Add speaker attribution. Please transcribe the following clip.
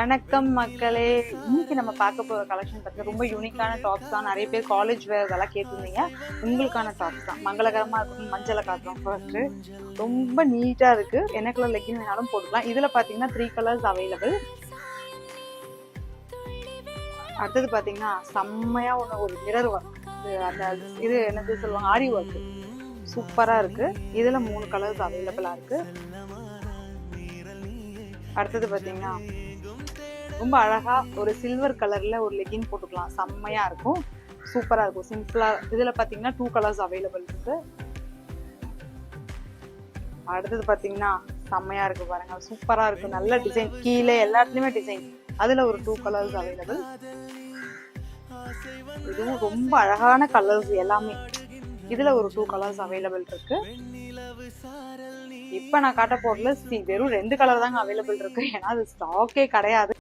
Speaker 1: வணக்கம் மக்களே. இன்னைக்கு நம்ம பார்க்க போற கலெக்ஷன் பத்தி ரொம்ப யூனிக்கான டாப்ஸ் தான். நிறைய பேர் காலேஜ் வேர் இதெல்லாம் கேட்டிருந்தீங்க. உங்களுக்கான டாப்ஸ் தான். மங்களகரமா இருக்கும். மஞ்சளை காட்டுறோம். ஃபர்ஸ்ட் ரொம்ப நீட்டா இருக்கு. என்ன கலர் லெக்கின் வேணாலும் போட்டுக்கலாம். இதுல பாத்தீங்கன்னா 3 கலர்ஸ் அவைலபிள். அடுத்தது பாத்தீங்கன்னா செம்மையா ஒரு மிரர் ஒர்க், அந்த இது என்னது சொல்லுவாங்க, ஆரி ஒர்க், சூப்பரா இருக்கு. இதுல 3 கலர்ஸ் அவைலபிளா இருக்கு. அடுத்தது பாத்தீங்கன்னா ரொம்ப அழகா ஒரு சில்வர் கலர்ல ஒரு லெகின் போட்டுக்கலாம். செம்மையா இருக்கும், சூப்பரா இருக்கும், சிம்பிளா. இதுல பாத்தீங்கன்னா 2 கலர்ஸ் அவைலபிள் இருக்கு. அடுத்தது பாத்தீங்கன்னா செம்மையா இருக்கு பாருங்க, சூப்பரா இருக்கு, நல்ல டிசைன், கீழே எல்லாத்துலயுமே டிசைன். அதுல ஒரு 2 கலர்ஸ் அவைலபிள். இதுவும் ரொம்ப அழகான கலர்ஸ் எல்லாமே. இதுல ஒரு 2 கலர்ஸ் அவைலபிள் இருக்கு. இப்ப நான் காட்ட போறதுல வெறும் 2 கலர் தாங்க அவைலபிள் இருக்கு. ஏன்னா அது ஸ்டாக்கே கிடையாது.